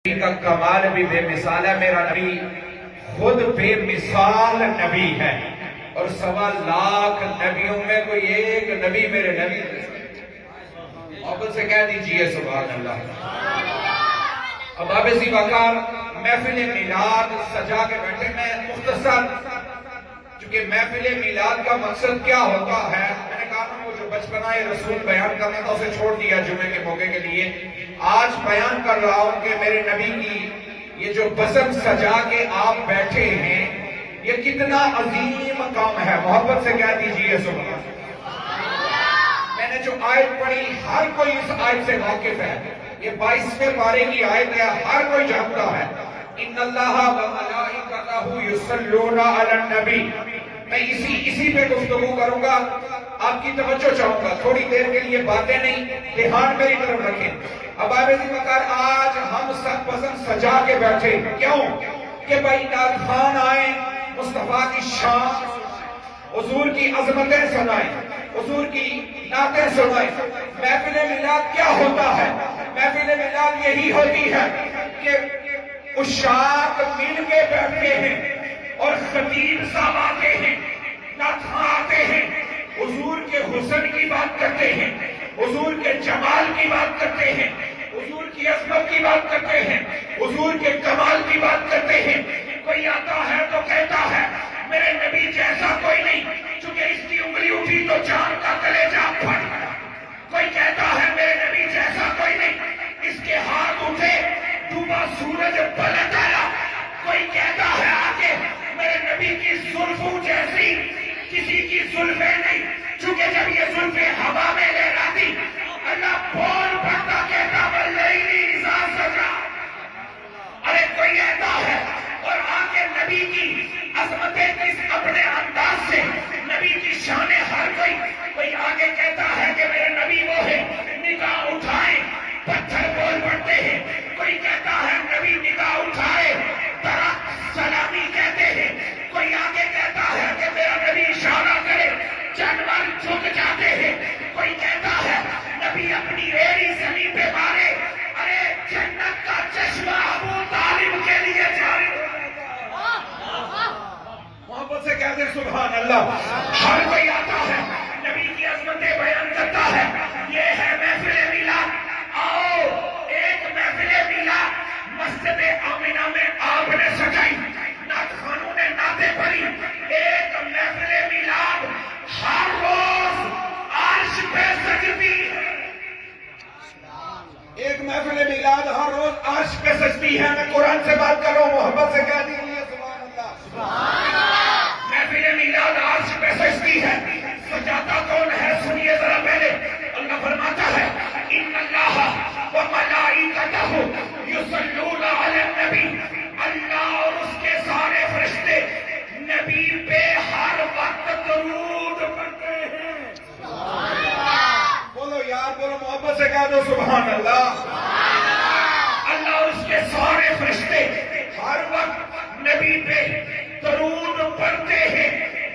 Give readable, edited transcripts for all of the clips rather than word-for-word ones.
کا کمال بھی بے مثال ہے. میرا نبی خود بے مثال نبی ہے اور 1.25 نبیوں میں کوئی ایک نبی میرے نبی محبت سے کہہ دیجئے سبحان اللہ. اب آپ اسی وقار محفل میلاد سجا کے بیٹھے. میں مختصر چونکہ محفل میلاد کا مقصد کیا ہوتا ہے میں نے کہا وہ جو بچپنا رسول بیان کرنا تھا اسے چھوڑ دیا جمعے کے موقع کے لیے. آج بیان کر رہا ہوں کہ میرے نبی کی یہ جو بزم سجا کے آپ بیٹھے ہیں یہ کتنا عظیم کام ہے. محبت سے کہہ دیجئے سبحان اللہ. میں نے جو آیت پڑھی ہر کوئی اس آیت سے واقف ہے. یہ 22ویں پارے کی آیت ہے, ہر کوئی جانتا ہے. ان اللہ و ملائکتہ یصلون علی النبی. میں اسی پہ گفتگو کروں گا. آپ کی توجہ چاہوں گا, تھوڑی دیر کے لیے باتیں نہیں, دھیان میری طرف رکھیں. اب آپ اسی وقار آج ہم سب بزم سجا کے بیٹھے. کیوں کہ بھائی نعت خوان آئیں, مصطفیٰ کی شان, حضور کی عظمتیں سنائیں, حضور کی نعتیں سنائیں. محفل میلاد کیا ہوتا ہے؟ محفل میلاد یہی ہوتی ہے کہ عشاق مل کے بیٹھتے ہیں اور خطیب صاحب آتے ہیں, نعت خواں آتے ہیں, حضور کے حسن کی بات کرتے ہیں, حضور کے جمال کی بات کرتے ہیں, حضور کی عظمت کی بات کرتے ہیں, حضور کے کمال کی بات کرتے ہیں. کوئی آتا ہے تو کہتا ہے میرے نبی جیسا کوئی نہیں, چونکہ اس کی انگلی اٹھی تو جان کا کلیجہ پھٹ گیا. کوئی کہتا ہے میرے نبی جیسا کوئی نہیں, اس کے ہاتھ اٹھے ڈوبا سورج پلٹ آیا. کوئی کہتا ہے آگے میرے نبی کی زلفوں جیسی کسی کی زلفیں نہیں, چونکہ جب یہ زلفیں ہوا میں لہراتی اللہ بول پڑتا کہتا واللیل اذا سجا. ارے کوئی کہتا ہے اور آگے نبی کی عظمتیں کس اپنے انداز سے نبی کی شان ہر کوئی آگے کہتا ہے کہ میرے نبی وہ ہے نگاہ اٹھائے پتھر بول پڑتے ہیں. کوئی کہتا ہے نبی نگاہ اٹھائے درخت سلامی کہتے ہیں. کوئی آگے کہتا ہے کہ میرا نبی اشارہ کرے جانور جھک جاتے ہیں. کوئی کہتا ہے نبی اپنی ایڑی زمین پہ مارے, ارے جنت کا چشمہ ابو طالب کے لیے جاری. محبت سے کہتے ہیں سبحان اللہ. ہر کوئی آتا ہے نبی کی عظمتیں بیان کرتا ہے. یہ ہے محفل میلاد. آؤ ایک محفل میلاد مسجد آمنہ میں آپ نے سجائی, نعت خوانوں نے نعتیں پڑھی. ایک محفل میلاد ہر روز عرش پہ سجتی ہے. ایک محفل میلاد ہر روز عرش پہ سجتی ہے. میں قرآن سے بات کر رہا ہوں, محبت سے کہہ دیجیے سبحان اللہ. محفل میلاد عرش پہ سجتی ہے. سجاتا کون ہے سنیے ذرا پہلے. اللہ فرماتا ہے ان اللہ و ملائکتہ یصلون علی النبی. اللہ اور اس کے سارے فرشتے نبی پہ ہر وقت درود پڑھتے ہیں. بولو یار, بولو محبت سے کہہ دو سبحان اللہ. اللہ اور اس کے سارے فرشتے ہر وقت نبی پہ درود پڑھتے ہیں.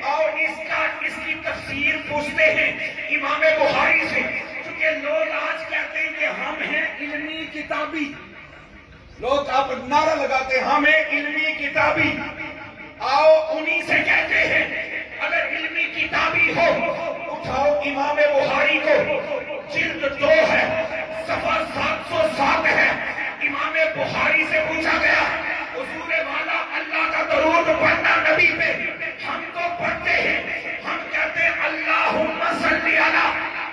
اور اس کی تفسیر پوچھتے ہیں امام بخاری سے, کیونکہ لوگ آج کہتے ہیں کہ ہم ہیں علمی کتابی. لوگ اب نعرہ لگاتے ہیں ہم ہیں علمی کتابی. آؤ انہی سے کہتے ہیں اگر علمی کتابی ہو اٹھاؤ امام بخاری کو, جلد 2 ہے, صفحہ 707 ہے. امام بخاری سے پوچھا گیا حضور والا اللہ کا درود پڑھنا نبی پہ, ہم تو پڑھتے ہیں, ہم کہتے ہیں اللہم صلی علی.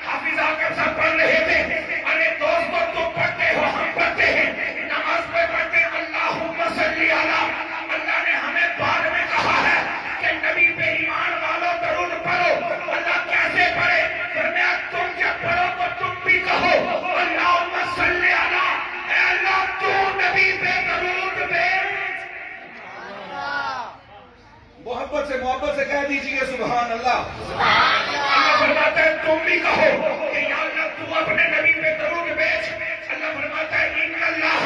حافظ آقب صاحب پڑھ رہے تھے, ارے دوستو تم پڑھتے ہو ہم پڑھتے ہیں, نماز پہ پڑھتے ہیں اللہم صلی علی. اللہ نے ہمیں بعد میں کہا ہے کہ نبی پہ ایمان والو درود پڑھو. اللہ کیسے پڑھے؟ فرمایا تم جب پڑھو تو تم بھی کہو اللہم صلی علی. اے اللہ تو نبی پہ درود بھیج. محبت سے کہہ دیجئے سبحان اللہ. اللہ فرماتا ہے تم بھی کہو کہ یا اللہ تو اپنے نبی پہ درود بھیج. اللہ فرماتا ہے ان اللہ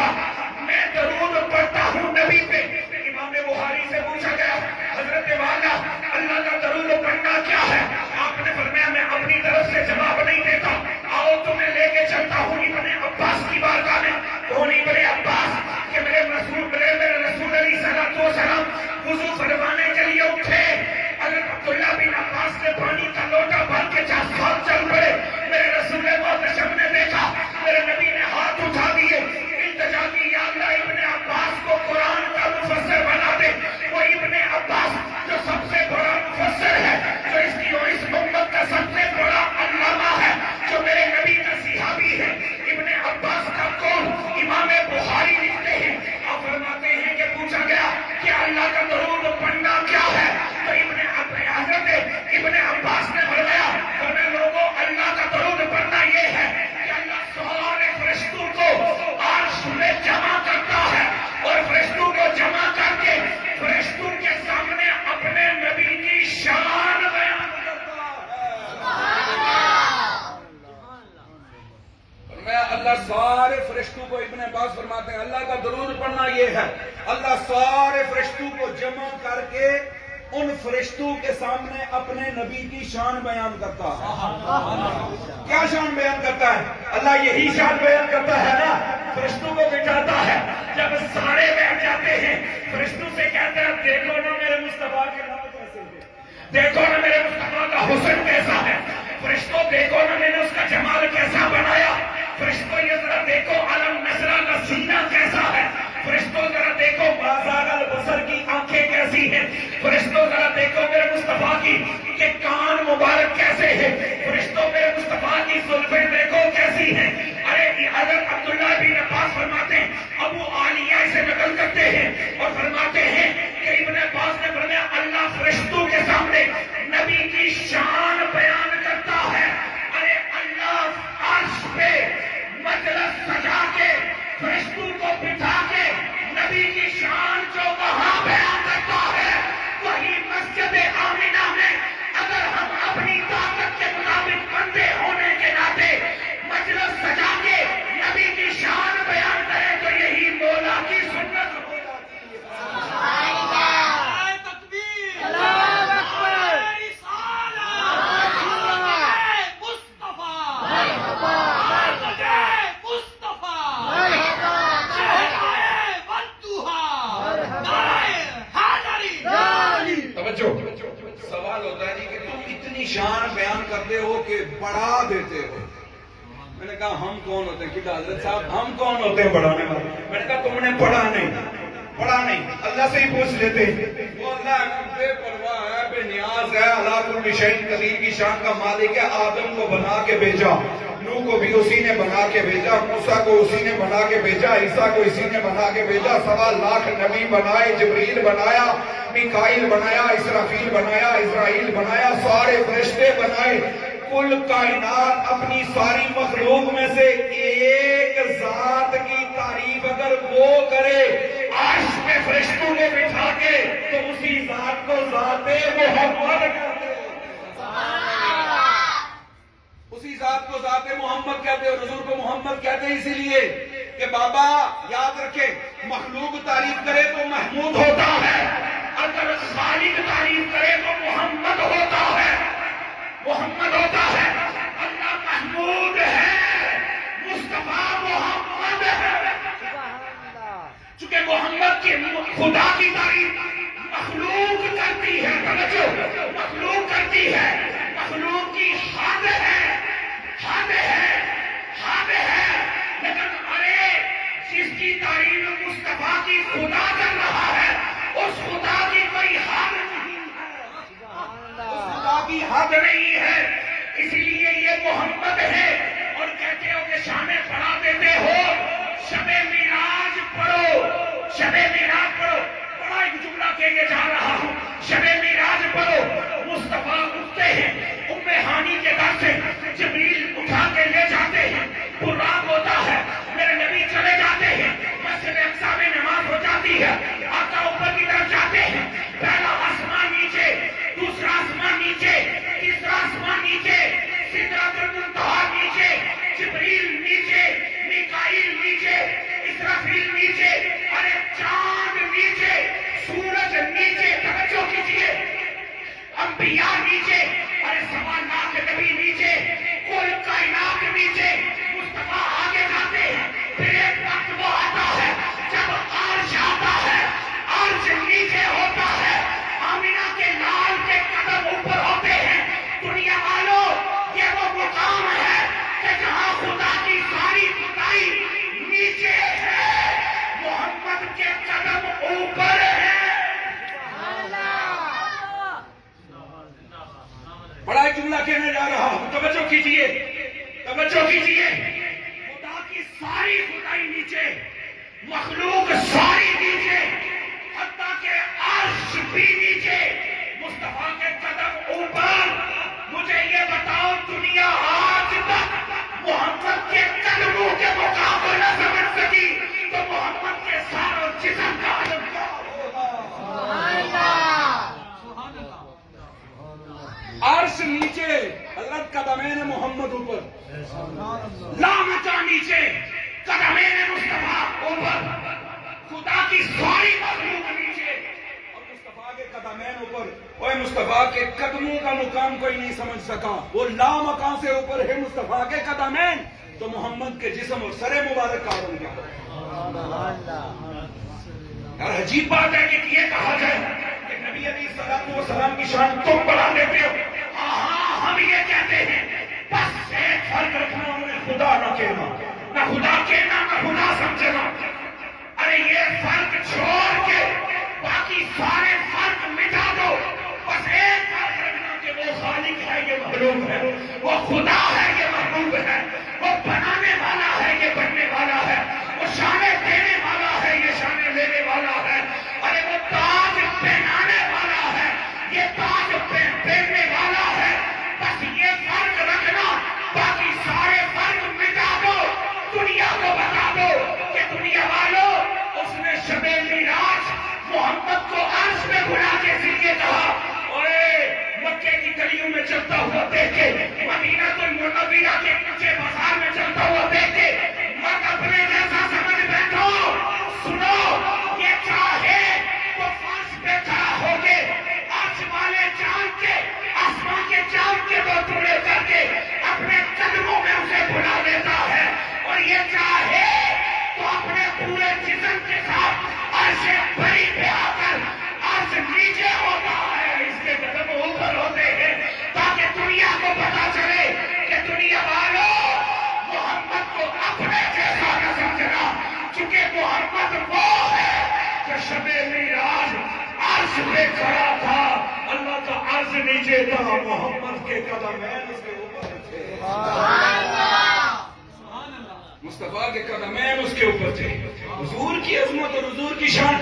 میں درود پڑھتا ہوں نبی پہ. امام بخاری سے پوچھا گیا حضرت والا اللہ کا درود پڑھنا کیا ہے؟ آپ نے فرمایا میں اپنی طرف سے جواب نہیں دیتا, آؤ تمہیں لے کے چلتا ہوں ابن عباس کی بارگاہ میں. کون ابن عباس کہ پڑھنا یہ ہے، اللہ سارے فرشتوں کو جمع کر کے ان فرشتوں کے سامنے اپنے نبی کی شان بیان کرتا ہے۔ کیا شان بیان کرتا ہے؟ اللہ یہی شان بیان کرتا ہے نا، فرشتوں کو بٹھاتا ہے، جب سارے بیٹھ جاتے ہیں فرشتوں سے کہتے ہیں دیکھو نا میرے مصطفیٰ کے نام کیسے ہیں، دیکھو نا میرے مصطفیٰ کا حسن کیسا ہے، فرشتوں دیکھو نا میں نے اس کا جمال کیسا بنایا، فرشتوں یہ ذرا دیکھو علم نسرہ کا سینہ کیسا ہے، فرشتوں ذرا دیکھو بازار البصر کی آنکھیں کیسی ہیں، فرشتوں ذرا دیکھو میرے مصطفیٰ کی کہ کان مبارک کیسے ہیں، فرشتوں میرے مصطفیٰ کی زلفیں دیکھو کیسی ہیں۔ ارے حضرت عبداللہ بن عباس فرماتے ہیں، ابو عالیہ سے نقل کرتے ہیں اور فرماتے ہیں کہ ابن عباس نے فرمایا اللہ فرشتوں کے سامنے نبی کی شان بیان کرتا ہے۔ ارے اللہ عرش پہ مجلس سجا کے فرشتوں کو بٹھا کے نبی کی شان جو وہاں بیان کرتا ہے، وہی مسجد آمنہ میں اگر ہم اپنی طاقت کے مطابق بندے ہونے کے ناطے مجلس سجا کے نبی کی شان بیان کریں تو یہی مولا کی سنت ہو جاتی ہے۔ سوال ہوتا ہے جی کہ تم اتنی شان بیان کرتے ہو کہ بڑھا دیتے ہو۔ میں نے کہا ہم کون ہوتے ہیں؟ کہ حضرت صاحب ہم کون ہوتے ہیں بڑھانے والے؟ میں نے کہا تم نے پڑھا نہیں، اللہ سے ہی پوچھ لیتے۔ وہ اللہ بے پرواہ ہے، بے نیاز ہے، اللہ کل شیء قدیر کی شان کا مالک ہے۔ آدم کو بنا کے بھیجا، نوح کو بھی اسی نے بنا کے بھیجا، موسیٰ کو اسی نے بنا کے بھیجا، عیسیٰ کو اسی نے بنا کے بھیجا، 1.25 لاکھ نبی بنائے، جبریل بنایا، میکائیل بنایا، اسرافیل بنایا، اسرائیل بنایا، سارے فرشتے بنائے۔ کل کائنات اپنی ساری مخلوق میں سے ایک ذات کی تعریف اگر وہ کرے عرش پہ فرشتوں نے بٹھا کے تو اسی ذات کو ذات محمد کہتے ہیں، اسی ذات کو ذات محمد کہتے ہیں، رسول کو محمد کہتے ہیں اسی لیے کہ بابا یاد رکھے مخلوق تعریف کرے تو محمود ہوتا ہے، اگر خالق تعریف کرے تو محمد ہوتا ہے، محمد ہوتا ہے۔ اللہ محمود ہے، مصطفیٰ محمد ہے، چونکہ محمد کی خدا کی تعریف مخلوق کرتی ہے، مخلوق کرتی ہے، مخلوق کی حد ہے، حد ہے، حد ہے، لیکن ارے جس کی تعریف مصطفیٰ کی خدا کر رہا ہے اس خدا کی کوئی حد نہیں ہے، اس خدا کی حد نہیں ہے، اسی لیے یہ محمد ہے۔ اور کہتے ہو کہ شامیں پڑھا دیتے ہو، شب معراج پڑھو، شب معراج پڑھو، بڑا ایک جملہ کہے جا رہا ہوں، شب معراج پڑھو، مصطفیٰ اٹھتے ہیں ام ہانی کے گھر سے، جبریل اٹھا کے لے جاتے ہیں، براق ہوتا ہے، میرے نبی چلے جاتے ہیں، مسجد اقصیٰ میں نماز ہو جاتی ہے، آقا اوپر کی طرف جاتے ہیں، پہلا آسمان نیچے، دوسرا آسمان نیچے، تیسرا آسمان نیچے، سدرۃ المنتہا نیچے، جبریل نیچے، میکائیل نیچے، اسرافیل نیچے، ارے چاند نیچے، سورج نیچے، توجہ کیجیے، انبیاء نیچے، ارے 1.25 لاکھ نبی نیچے، کل کائنات نیچے، مصطفیٰ آگے جاتے ہیں، پھر ایک وقت وہ آتا ہے جب عرش آتا ہے، عرش نیچے ہوتا ہے، آمینہ کے لال کے قدم اوپر ہوتے ہیں۔ دنیا والوں یہ وہ مقام ہے کہ جہاں خدا کی ساری خدائی نیچے ہے، محمد کے قدم اوپر ہے۔ بڑا ایک جملہ کہنے جا رہا ہوں، توجہ کیجیے، توجہ کیجیے، خدا کی ساری خدائی نیچے، مخلوق ساری نیچے، حتیٰ کہ عرش بھی نیچے، مصطفیٰ کے قدم اوپر۔ مجھے یہ بتاؤ دنیا آج تک محمد کے قدموں کے مقابلے نہ سمجھ سکی تو محمد کے سارے جسم کا عالم کیا ہوگا؟ عرش نیچے، حضرت قدمین محمد اوپر، لامکہ نیچے، قدمین مصطفیٰ اوپر۔ باقی ساری مخلوق نیچے اور مصطفیٰ کے قدمین اوپر. وہ مصطفیٰ کے قدموں کا مقام کوئی نہیں سمجھ سکا. وہ لامکان سے اوپر ہے مصطفیٰ کے قدمین. تو محمد کے جسم اور سر مبارک کا عالم کیا ہے؟ اور عجیب بات ہے کہ یہ کہا جائے کہ نبی علیہ السلام کی شان تم بڑھا دیتے ہو. ہاں ہم یہ کہتے ہیں بس ایک فرق رکھنا انہیں خدا نہ کہنا, نہ خدا کہنا نہ خدا سمجھنا. ارے یہ فرق چھوڑ کے باقی سارے فرق مٹا دو. بس ایک فرق رکھنا کہ وہ خالق ہے یہ مخلوق ہے, وہ خدا ہے یہ محبوب ہے, وہ بنانے والا ہے یہ بننے والا ہے, وہ شانیں دینے والا ہے یہ شانیں لینے والا ہے. ارے وہ تاج پہنانے والا ہے یہ تاج پہننے والا ہے. بس یہ فرق رکھنا, باقی سارے فرق مٹا دو. دنیا کو بتا دو کہ دنیا والوں اس نے شب معراج محمد کو عرش میں بلا کے ذریعے کہا اوے مکے کی گلیوں میں چلتا ہوا دیکھ کے, مدینہ المنورہ کے کچے بازار میں چلتا ہوا دیکھ کے مت اپنے جیسا سمجھ بیٹھو. سنو یہ چاہے تو فرش پہ کھڑا ہو کے عرش والے چاند کے آسمان کے چاند کے دو ٹکڑے کر کے اپنے قدموں میں اسے بلا دیتا ہے. اور یہ چاہے تو اپنے پورے جسم کے ساتھ عرش بری پہ آ کر عرش نیچے ہوتا ہے, اس کے قدم اوپر ہوتے ہیں تاکہ دنیا کو پتا چلے کہ دنیا والوں محمد کو اپنے جیسا نہ سمجھنا, چونکہ محمد وہ ہے جو شب معراج عرش پہ کھڑا تھا. اللہ کا عرش نیچے تھا, محمد کے قدمین اس کے اوپر تھے. مصطفیٰ کے قدمین اس کے اوپر تھے. حضور کی عظمت اور حضور کی شان.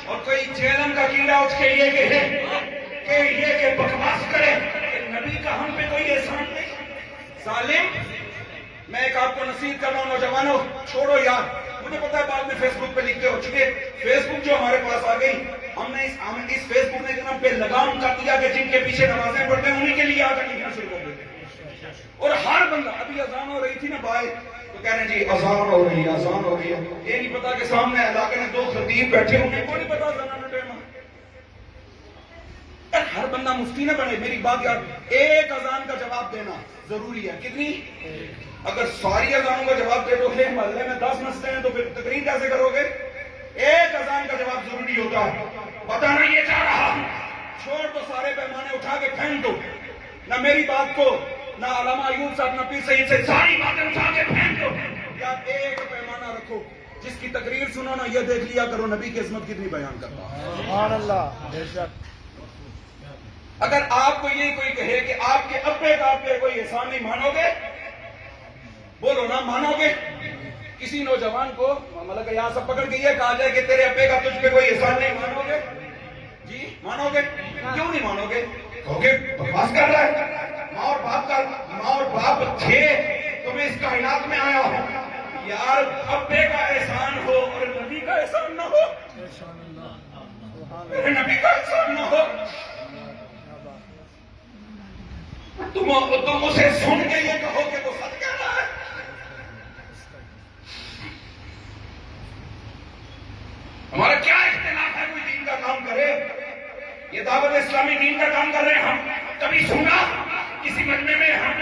اور کوئی جہنم کا کیڑا اٹھ کے یہ کہے کہ بکواس کرے کہ نبی کا ہم پہ کوئی احسان نہیں. ظالم, میں ایک آپ کو نصیحت کر رہا ہوں نوجوانوں, چھوڑو یار. مجھے پتا ہے بعد میں فیس بک پہ لکھتے ہو, چونکہ فیس بک جو ہمارے پاس آ گئی, ہم نے اس فیس بک نے اتنا بے لگام کر دیا کہ جن کے پیچھے نمازیں پڑھتے ہیں انہیں کے لیے آ کر لکھنا شروع کر دیتے ہیں. اور ہر بندہ, ابھی اذان ہو رہی تھی نا باہر, تو کہہ رہے ہیں جی اذان ہو رہی ہے, اذان ہو رہی ہے. یہ نہیں پتا کہ سامنے علاقے میں 2 خطیب بیٹھے ہوں گے, کو نہیں پتا زنانہ ٹائم. ہر بندہ مفتی نہ بنے. میری بات یار, ایک اذان کا جواب دینا ضروری ہے. کتنی؟ اگر ساری اذانوں کا جواب دے دو گے, محلے میں 10 مسئلے ہیں تو پھر تقریر کیسے کرو گے؟ ایک اذان کا جواب ضروری ہوتا ہے. بتانا یہ چاہ رہا ہوں, چھوڑ تو سارے پیمانے اٹھا کے پھینک دو. نہ میری بات کو, نہ علامہ ایوب صاحب, نہ پیر سید سے ساری باتیں اٹھا کے پھینک دو. یا ایک پیمانہ رکھو, جس کی تقریر سنو نا یہ دیکھ لیا کرو نبی کی عظمت کتنی بیان کرتا ہے. سبحان اللہ, بے شک. اگر آپ کو یہ کوئی کہے کہ آپ کے ابے کا آپ پہ کوئی احسان نہیں, مانو گے؟ بولو نا, مانو گے؟ کسی نوجوان کو مطلب یہاں سب پکڑ کے یہ کہا جائے کہ تیرے ابے کا تجھ پہ کوئی احسان نہیں, مانو گے؟ جی مانو گے؟ کیوں نہیں مانو گے؟ کہو گے بکواس کر رہا ہے. ماں اور باپ تھے تو میں اس کائنات میں آیا ہوں. یار ابے کا احسان ہو اور نبی کا احسان نہ ہو, میرے نبی کا احسان نہ ہو. تم اسے سن کے یہ کہو کہ وہ سچ کہہ رہا ہے. ہمارا کیا اختلاف ہے؟ کوئی دین کا کام کرے, یہ دعوت اسلامی دین کا کام کر رہے ہیں. ہم کبھی سنا کسی مجمع میں ہم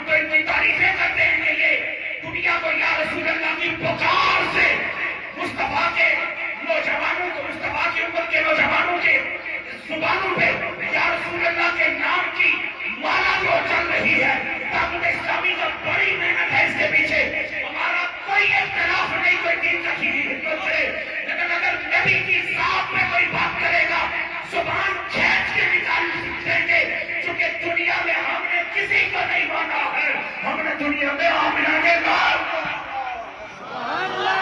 تو ان کی تعریفیں کرتے ہیں کہ یہ دنیا کو یا رسول اللہ کی پکار سے مصطفیٰ کے نوجوانوں کو, مصطفیٰ کی امت کے نوجوانوں کے زبانوں پہ یا رسول اللہ کے نام کی مالا جو چل رہی ہے. دعوت اسلامی جو بڑی محنت ہے اس کے پیچھے, ہمارا کوئی اختلاف نہیں کوئی دین کا خدمت سے. لیکن اگر نبی کی ذات میں کوئی بات کرے گا زبان کھینچ کے نکال دیں گے, کیونکہ دنیا میں ہم نے کسی کو نہیں مانا ہے, ہم نے دنیا میں آمنہ کے نام. اللہ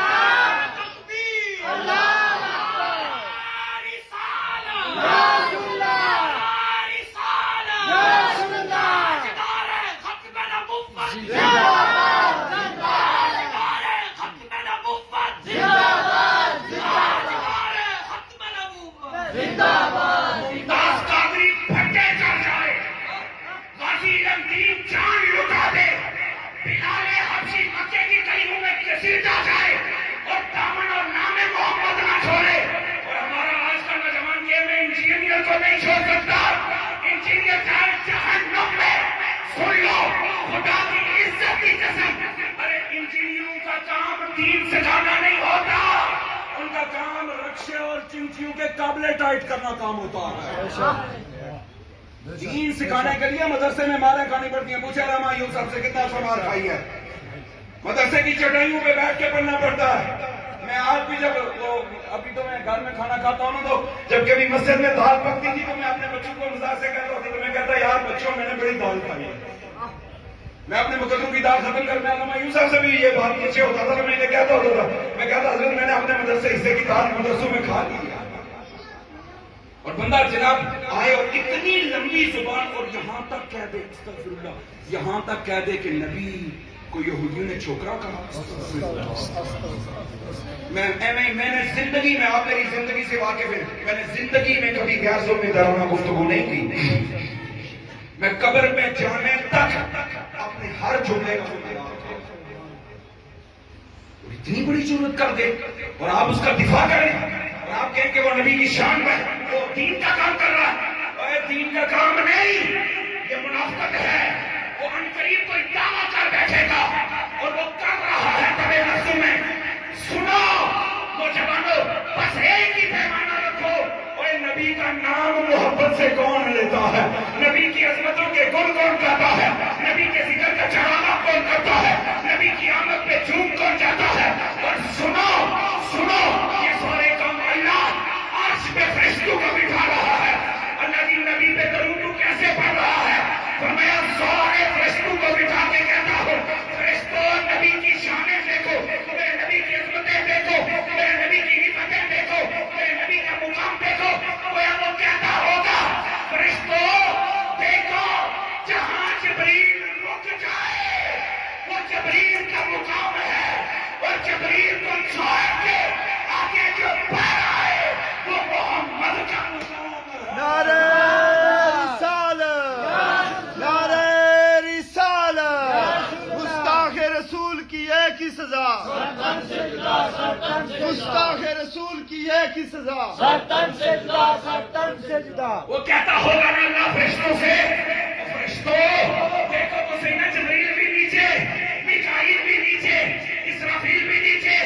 کو نہیں چھوڑ سکتا. انجینئر جہنم میں. سن لو خدا کی عزت کی قسم. ارے انجینئروں کا کام دین سکھانا نہیں ہوتا, ان کا کام رکشے اور چنچیوں کے قابلے ٹائٹ کرنا کام ہوتا ہے. دین سکھانے کے لیے مدرسے میں ماریں کھانی پڑتی ہیں. پوچھے رحمہ یوسف سے کتنا سمار کھائی ہے. مدرسے کی چٹائیوں پہ بیٹھ کے پڑھنا پڑتا ہے. میں آج بھی جب ابھی تو میں گھر میں کھانا کھاتا ہوں نا, تو جب کبھی مسجد میں دال پکتی تھی تو میں اپنے بچوں کو مزاح سے کہتا ہوں, تو میں کہتا یار بچوں میں نے بڑی دال کھائی ہے. میں اپنے مقدموں کی دال ختم کر, میں علامہ یوسف سے بھی یہ بات پیچھے ہوتا تھا, میں انہیں کہتا ہوتا تھا, میں کہتا حضرت میں نے اپنے مدرسے حصے کی دال مدرسوں میں کھا لی. اور بندہ جناب آئے اور اتنی لمبی زبان, اور یہاں تک کہہ دے استغفر اللہ, یہاں تک کہہ دے کہ نبی کو یہودیوں نے چھوکرا کہا. میں نے زندگی میں, آپ میری زندگی سے واقف ہیں, میں نے زندگی میں کبھی گیسوں میں درانہ گفتگو نہیں کی. میں قبر میں جانے تک اپنے ہر جملے کا اتنی بڑی ضرورت کر دے اور آپ اس کا دفاع کریں اور آپ کہیں کہ وہ نبی کی شان میں وہ دین کا کام کر رہا ہے. اور دین کا کام نہیں, یہ منافقت ہے. وہ عنقریب کوئی دعویٰ کر بیٹھے گا اور وہ کر رہا ہے تبے نفسوں میں. سنو نوجوانوں, بس ایک ہی پیمانہ رکھو, اور نبی کا نام محبت سے کون لیتا ہے, نبی کی عظمتوں کے گن کون کرتا ہے, نبی کے ذکر کا چڑھاوا کون کرتا ہے, نبی کی آمد پہ جھوم کون جاتا ہے. اور سنو سنو, یہ سارے کام اللہ عرش پہ فرشتوں کو بٹھا رہا ہے. اللہ کی نبی پہ درود کیسے پڑھ رہا ہے, فرمایا سارے فرشتوں کو بٹھا کے کہتا ہوں, فرشتوں نبی کی شانیں دیکھو, میرے نبی کی عظمتیں دیکھو, میرے نبی کی نعمتیں دیکھو, میرے نبی کا مقام دیکھو. وہ کہتا ہوگا فرشتوں دیکھو, جہاں جبریل رک جائے وہ جبریل کا مقام ہے, اور جبریل کو چھوڑ کے آگے جو بڑھ آئے وہ محمد کا مقام ہے. نعرہ رسالت, نعرہ رسالت. گستاخ رسول کی ایک ہی سزا, گستاخ رسول کی ایک ہی سزا, سرتن سے جدا, سرتن سے جدا. وہ کہتا ہوگا نا اللہ فرشتوں سے, فرشتوں دیکھو تو صحیح نا, جبریل بھی نیچے, میکائیل بھی نیچے, اسرافیل بھی نیچے,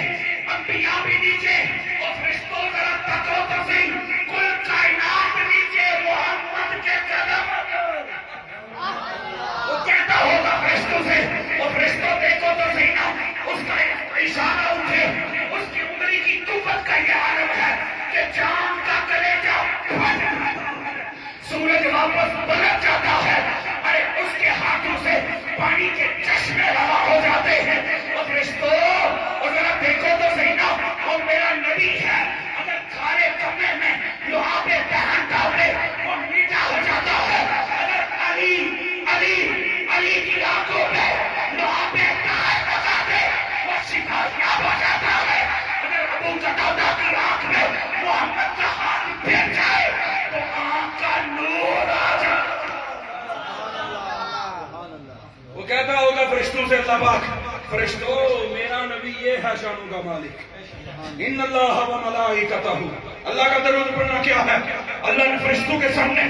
انبیاء بھی نیچے, اور فرشتوں ذرا تکو تو صحیح, کل کائنات نیچے محمد کے قدم. وہ کہتا ہوگا فرشتوں سے, اور فرشتوں دیکھو تو صحیح نا, اس کا اشارہ اٹھے, اس کی انگلی کی قوت کا یہ عالم ہے کہ جان کا کلیجہ پھٹ جاتا ہے, سورج واپس پلٹ جاتا ہے. ارے اس کے ہاتھوں سے پانی کے چشمے روا ہو جاتے ہیں. اور فرشتوں, اور ذرا دیکھو تو صحیح نا, وہ میرا نبی ہے, اگر کھارے کمرے میں لوہا پہ دہن ڈالے وہ میٹھا ہو جاتا ہے. اگر علی علی علی کی آنکھوں پہ لوہا پہ دہن لگا دے وہ شفا یاب ہو جاتا ہے. اگر ابو قتادہ کی آنکھ میں محمد کا ہاتھ پھر جائے تو آنکھ کا نور آ جاتا. وہ کہتا ہوگا فرشتوں سے, اللہ پاک فرشتوں میرا نبی یہ ہے شانوں کا مالک, ان اللہ و ملائکتہ, اللہ کا درود پڑھنا کیا ہے, اللہ نے فرشتوں کے سامنے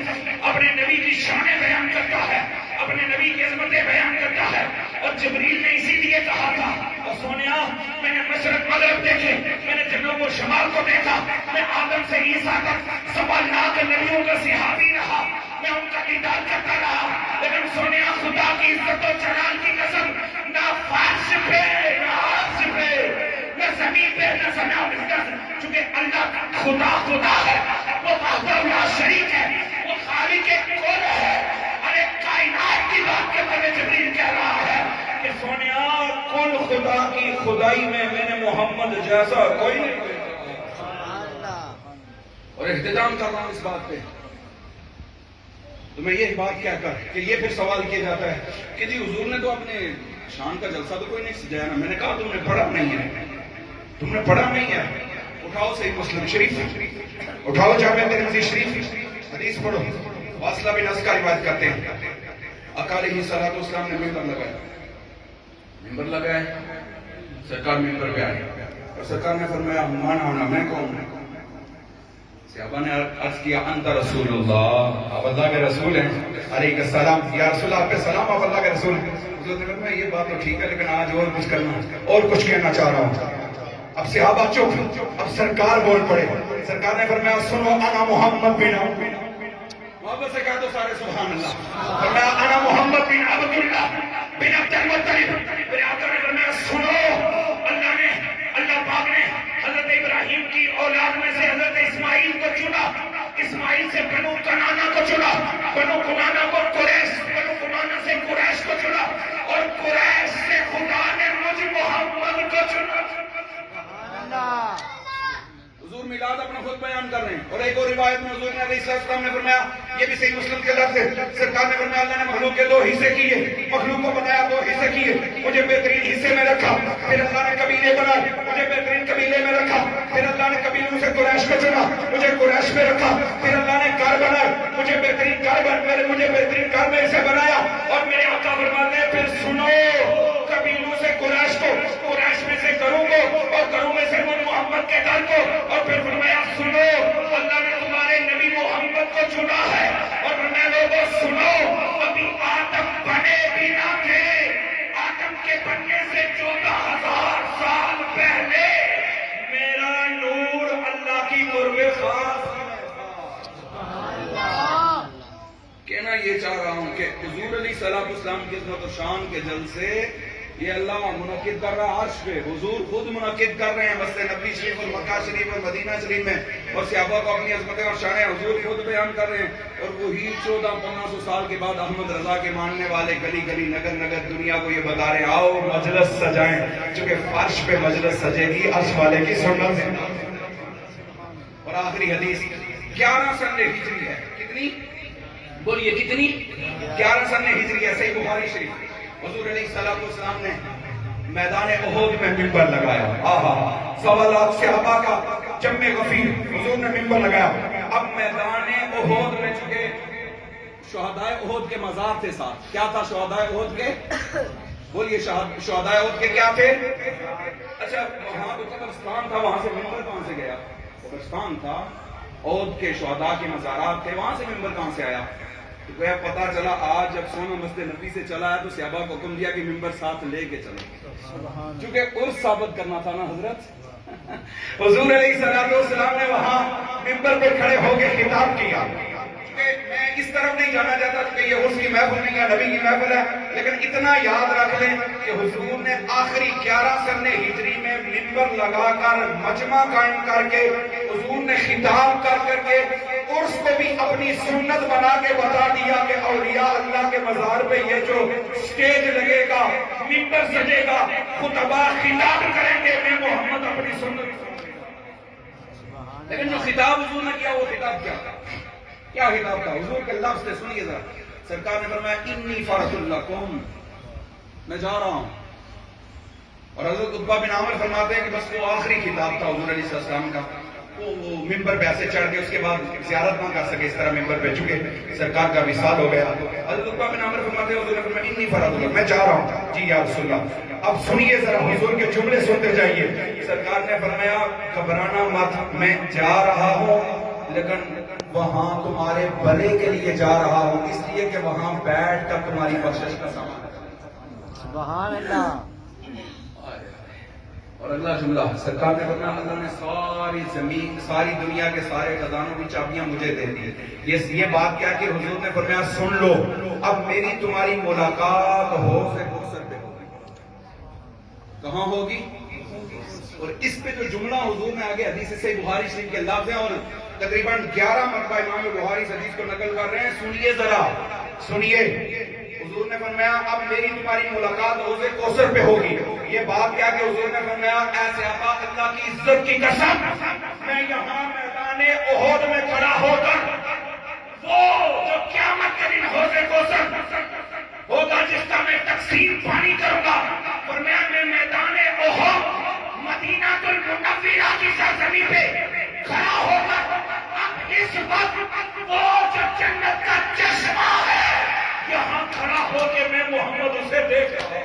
اپنے نبی کی شانیں بیان کرتا ہے, اپنے نبی کی عظمتیں بیان کرتا ہے. اور جبریل نے اسی لیے کہا تھا, اور سونیا میں نے مشرق مغرب دیکھے, میں نے جنوب و شمال کو دیکھا, میں آدم سے عیسیٰ تک 7 لاکھ نبیوں کا صحابی رہا, میں ان کا دیدار کرتا رہا, لیکن سونیا خدا کی عزت و جلال کی قسم, نہ فرش پہ نہ عرش پہ نہ زمین پہ نہ زمین پہ, چونکہ اللہ خدا خدا ہے, وہ وحدہ لا شریک ہے, وہ خالق کل ہے. ارے کائنات کی بات کرتے ہوئے جبریل کہہ رہا ہے کہ سونیا کل خدا کی خدائی میں نے محمد جیسا کوئی نہیں دیکھا. اور اختتام کر رہا ہوں اس بات پہ, تو میں یہ بات کہہ کر کہ یہ پھر سوال کیا جاتا ہے کہ جی حضور نے تو اپنے شان کا جلسہ تو کوئی نہیں سجایا نا. میں نے کہا تم نے پڑھا نہیں ہے, تم نے پڑھا نہیں ہے. اٹھاؤ صحیح مسلم شریف, اٹھاؤ جامع ترمذی شریف, حدیث پڑھو. واصلہ بن اسقر روایت کرتے ہیں, آقا علیہ الصلوۃ والسلام نے ممبر لگایا, سرکار ممبر پہ آئے, اور سرکار نے فرمایا مان آنا, میں کون ہوں. صحابہ نے عرض کیا انت رسول اللہ، آپ اللہ کے رسول ہیں، علیہ السلام، یا رسول اللہ آپ پہ سلام، آپ اللہ کے رسول ہیں۔ حضور نے فرمایا یہ بات تو ٹھیک ہے لیکن آج اور کچھ کرنا، اور کچھ کہنا چاہ رہا ہوں۔ اب صحابہ چپ، اب سرکار بول پڑے۔ سرکار نے فرمایا سنو انا محمد بن محبت سے کہا تو سارے سبحان اللہ۔ فرمایا انا محمد بن عبداللہ بن عبد المطلب۔ میرے آقا نے فرمایا سنو، اللہ پاک نے حضرت ابراہیم کی اولاد میں سے حضرت اسماعیل کو چنا، اسماعیل سے بنو کنانا کو چنا، بنو کنانا کو قریش، بنو کنانا سے قریش کو چنا، اور قریش سے خدا نے مجھ محمد کو چنا۔ حضور میلاد اپنا خود بیان کر رہے ہیں، اور ایک اور روایت میں حضور نے علیہ السلام نے فرمایا، یہ بھی صحیح مسلم کے لفظ ہے، سرکار نے فرمایا اللہ نے مخلوق کے 2 حصے کیے، مخلوق کو بنایا 2 حصے کیے، مجھے بہترین حصے میں رکھا، پھر اللہ نے قبیلے بنائے، مجھے بہترین قبیلے میں رکھا، پھر اللہ نے قبیلوں سے قریش کو چنا، مجھے قریش میں رکھا، پھر اللہ نے گھر بنائے، مجھے بہترین گھر میں اسے بنایا، اور میرے آقا فرماتے ہیں پھر سنو، قبیلوں سے قریش کو، قریش میں سے گھروں کو، اور گھروں میں سے مجھ محمد کے گھر کو، اور پھر فرمایا سنو اللہ نے تمہارے نبی محمد کو چنا ہے، اور فرمایا لوگوں سنو ابھی آدم بنے بھی نہ تھے، آدم کے بننے سے 14,000 سال پہلے میرا نور اللہ کی قرب خاص کہنا یہ چاہ رہا ہوں کہ حضور علیہ السلام کی عظمت و شان کے جلسے یہ اللہ منعقد کر رہا ہے عرش پہ، حضور خود منعقد کر رہے ہیں مسجد نبوی شریف اور مکہ شریف اور مدینہ شریف میں، اور صحابہ کو اپنی عظمتیں اور شانیں حضور خود بیان کر رہے ہیں، اور وہی 1400-1500 سال کے بعد احمد رضا کے ماننے والے گلی گلی نگر نگر دنیا کو یہ بتا رہے ہیں آؤ مجلس سجائیں، چونکہ فرش پہ مجلس سجے گی عرش والے کی سنت سے۔ اور آخری حدیث 11 سن ہجری ہے، کتنی بولیے کتنی؟ 11 سن ہجری ہے، صحیح بخاری شریف۔ حضور علیہ السلام نے میدان احد میں ممبر لگایا، آہا 1.25 لاکھ صحابہ کا جمع غفیر، حضور نے ممبر لگایا۔ اب میدان احد میں چکے شہدائے احد کے مزار تھے ساتھ، کیا تھا شہدائے احد کے؟ بولیے شہدائے احد کے کیا تھے؟ اچھا وہاں تو قبرستان تھا، وہاں سے ممبر کہاں سے گیا؟ قبرستان تھا، احد کے شہداء کے مزارات تھے، وہاں سے ممبر کہاں سے آیا؟ تو گویا پتا چلا آج جب سونا مسجد نبی سے چلا ہے تو صحابہ کو حکم دیا کہ ممبر ساتھ لے کے چلو، چونکہ عرس ثابت کرنا تھا نا حضرت۔ حضور علیہ السلام نے وہاں ممبر پہ کھڑے ہو کے خطاب کیا، میں اس طرف نہیں جانا چاہتا کہ یہ عرس کی محفل نہیں ہے، نبی کی محفل ہے، لیکن اتنا یاد رکھ لیں کہ حضور نے آخری 11 سن ہجری میں ممبر لگا کر مجمع قائم کر کے حضور نے خطاب کر کر کے عرس کو بھی اپنی سنت بنا کے بتا دیا کہ اولیاء اللہ کے مزار پہ یہ جو سٹیج لگے گا، ممبر سجے گا، خطبہ خطاب کریں گے، میں محمد اپنی سنت۔ لیکن جو خطاب حضور نے کیا وہ خطاب کیا تھا؟ کیا خطاب تھا؟ حضور کے لفظ سے سنیے ذرا، سرکار نے فرمایا انی فرۃ لکم، میں جا رہا ہوں، اور حضرت عتبہ بن عامر فرماتے ہیں کہ بس وہ آخری خطاب تھا حضور علیہ السلام کا، وہ ممبر پہ ایسے چڑھ کے اس کے بعد زیارت نہ کر سکے اس طرح ممبر پہ، چکے سرکار کا وصال ہو گیا۔ حضرت عتبہ بن عامر فرماتے ہیں حضور نے فرمایا انی فرۃ لکم، میں جا رہا ہوں، جی یا رسول اللہ۔ اب سنیے ذرا حضور کے جملے سنتے جائیے، سرکار نے فرمایا گھبرانا مت، میں جا رہا ہوں لیکن وہاں تمہارے بھلے کے لیے جا رہا ہوں، اس لیے کہ وہاں بیٹھ کر تمہاری بخشش کا سامان ہے۔ سبحان اللہ۔ اور اگلا جملہ سرکار نے فرمایا اللہ نے ساری زمین، ساری دنیا کے سارے خزانوں کی چابیاں مجھے دے دی۔ یہ بات کیا کہ حضور نے فرمایا سن لو، اب میری تمہاری ملاقات حوض کوثر پہ ہوگی۔ کہاں ہوگی؟ اور اس پہ جو جملہ حضور نے آگے حدیث سے بخاری شریف کے لفظ ہیں اور تقریباً 11 مرتبہ امام بخاری اس حدیث کو نقل کر رہے ہیں، سنیے ذرا، سنیے۔ حضور نے فرمایا اب میری تمہاری ملاقات حوض کوثر پہ ہوگی۔ یہ بات کیا کہ حضور نے فرمایا اے صحابہ اللہ کی عزت کی قسم، میں یہاں میدان احد میں کھڑا ہو کر وہ جو قیامت کے دن حوض کوثر ہوگا جس کا میں تقسیم پانی کروں گا، فرمایا میں میدان احد مدینہ المنورہ کی سرزمین پہ کھڑا ہو کر اب اس وقت وہ جو جنت کا چشمہ ہے یہاں کھڑا ہو کے میں محمد اسے دیکھ رہا ہوں۔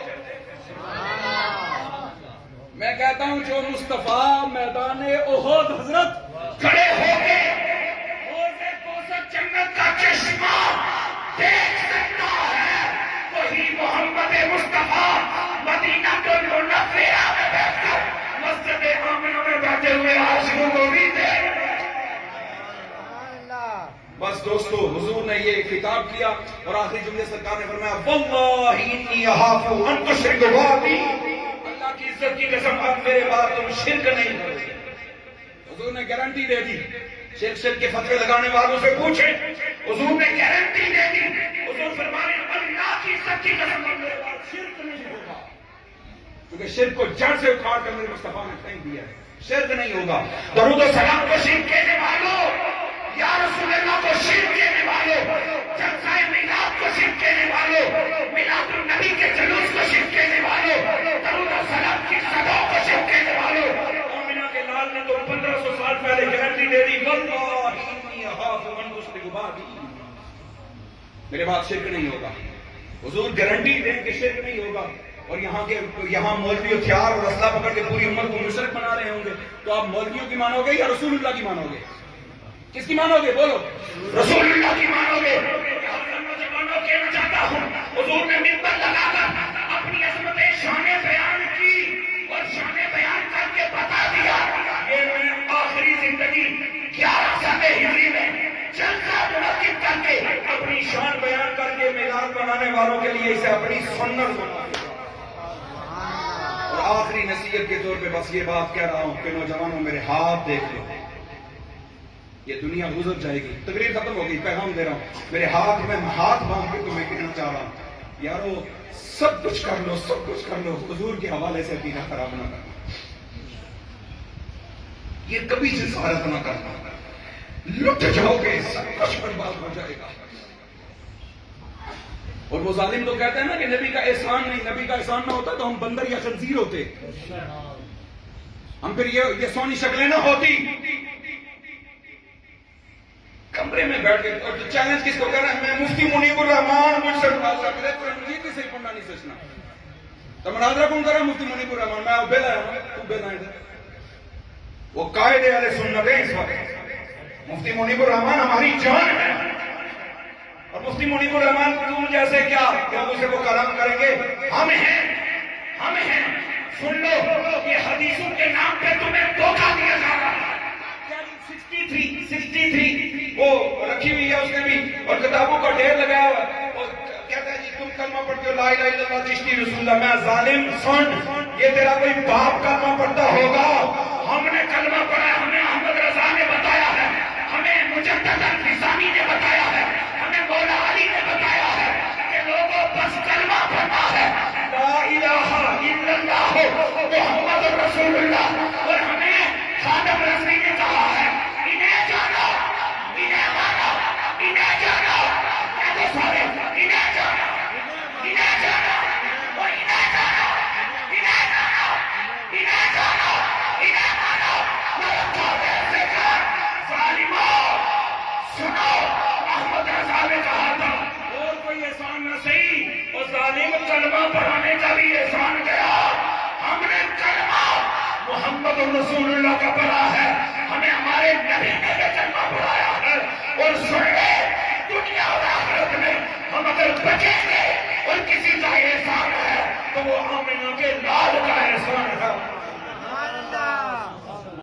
میں کہتا ہوں جو مصطفیٰ میدان احد حضرت کھڑے ہو کے دوستو حضور نے یہ خطاب کیا اور آخری جملے سرکار نے فرمایا واللہ انی اخاف ان تشرکوا بی، اللہ کی عزت کی قسم اب میرے بعد تم شرک نہیں کرو گے۔ حضور نے گارنٹی دے دی، شرک کے فتوے لگانے والوں سے پوچھیں، حضور نے گارنٹی دے دی، حضور فرمانے اللہ کی عزت کی قسم اب میرے بعد شرک نہیں ہوگا، کیونکہ شرک کو جڑ سے اکھاڑ کر میرے مصطفیٰ نے پھینک دیا ہے، شرک نہیں ہوگا۔ درود و سلام کو شرک کہنے والوں، یا رسول اللہ کو شرک کہنے والوں، جلسہ میلاد کو شرک کہنے والوں، میلاد النبی کے جلوس کو شرک کہنے والوں، درود و سلام کی صداؤں کو شرک کہنے والوں، آمنہ کے لال نے تو 1500 سال پہلے گارنٹی دے دی واللہ انی اخاف ان تشرکوا بی، میرے بعد شرک نہیں ہوگا۔ حضور گارنٹی دیں کہ شرک نہیں ہوگا، اور یہاں مولوی ہتھیار اور اسلحہ پکڑ کے پوری امت کو مشرک بنا رہے ہوں گے، تو آپ مولویوں کی مانو گے یا رسول اللہ کی مانو گے؟ کس کی مانو گے؟ بولو، رسول اللہ کی مانو گے؟ نوجوانوں کہنا چاہتا ہوں، حضور نے منبر لگا کر اپنی عظمت شان بیان کی اور شان بیان کر کے بتا دیا یہ میں آخری زندگی 11 سال ہجری میں جلسہ منعقد کر کے اپنی شان بیان کر کے میلاد بنانے والوں کے لیے اسے اپنی سنت بنا دیا۔ اور آخری نصیحت کے طور پہ بس یہ بات کہہ رہا ہوں کہ نوجوانوں میرے ہاتھ دیکھ لو، یہ دنیا گزر جائے گی، تقریر ختم ہو گئی، پیغام دے رہا ہوں، میرے ہاتھ میں ہاتھ باندھ کے تمہیں کہنا چاہ رہا ہوں یارو سب کچھ کر لو، سب کچھ کر لو، حضور کے حوالے سے عقیدہ خراب نہ کرنا، یہ کبھی جسارت نہ کرنا، لٹ جاؤ گے سب کچھ برباد ہو جائے گا۔ اور وہ ظالم تو کہتے ہیں نا کہ نبی کا احسان نہیں، نبی کا احسان نہ ہوتا تو ہم بندر یا خنزیر ہوتے، ہم پھر یہ سونی شکلیں نہ ہوتی۔ کمرے میں بیٹھ کے اور چیلنج کس کو کر رہا ہے؟ میں مفتی منیب الرحمان مجھ سے مقابلہ کرے تو مجھے کسی پڑھنا نہیں سوچنا، تو مناظرہ کون کر رہا ہے؟ مفتی منیب الرحمان، میں بیل آیا ہوں، تو بیل آئے وہ قائد اہل سنت ہے اس وقت، مفتی منیب الرحمان ہماری جان ہے، اور مفتی منیب الرحمان تم جیسے کیا اسے وہ کلام کریں گے، ہم ہیں، سن لو یہ حدیثوں کے نام پہ تمہیں دھوکہ دیا جا رہا ہے۔ 63 وہ رکھی ہوئی ہے اس نے بھی، اور کتابوں کا ڈھیر لگایا ہوا ہے، اور کہتا ہے جی تم کلمہ پڑھتے ہو لا الہ الا اللہ چشتی رسول اللہ، میں ظالم سن، یہ تیرا کوئی باپ کلمہ پڑھتا ہوگا، ہم نے کلمہ پڑھا ہے، ہمیں احمد رضا نے بتایا ہے، ہمیں مجدد الفسانی نے بتایا ہے، ہمیں مولا علی نے بتایا ہے کہ لوگوں بس کلمہ پڑھنا ہے، لا الہ الا اللہ محمد رسول اللہ، اور ہمیں خادم رضوی نے کہا ہے انہیں جانا، انہیں مانا، انہیں جانا، کہتے سارے انہیں جانا، انہیں جانا، اور انہیں جانا، انہیں جانا، انہیں جانا، انہیں مانا، مرکہ ویسے کر، ظالموں سنو، احمد رضا نے کہا تھا اور کوئی احسان نہ صحیح، اور ظالم کلمہ پڑھانے کا بھی احسان گیا، ہم نے کلمہ محمد رسول اللہ کا پڑھا ہے، ہمیں ہمارے نبی نے بھی کلمہ پڑھایا ہے، اور سن لے دنیا اور آخرت میں ہم اگر بچیں گے اور کسی کا احسان ہے تو وہ آمنہ کے لال کا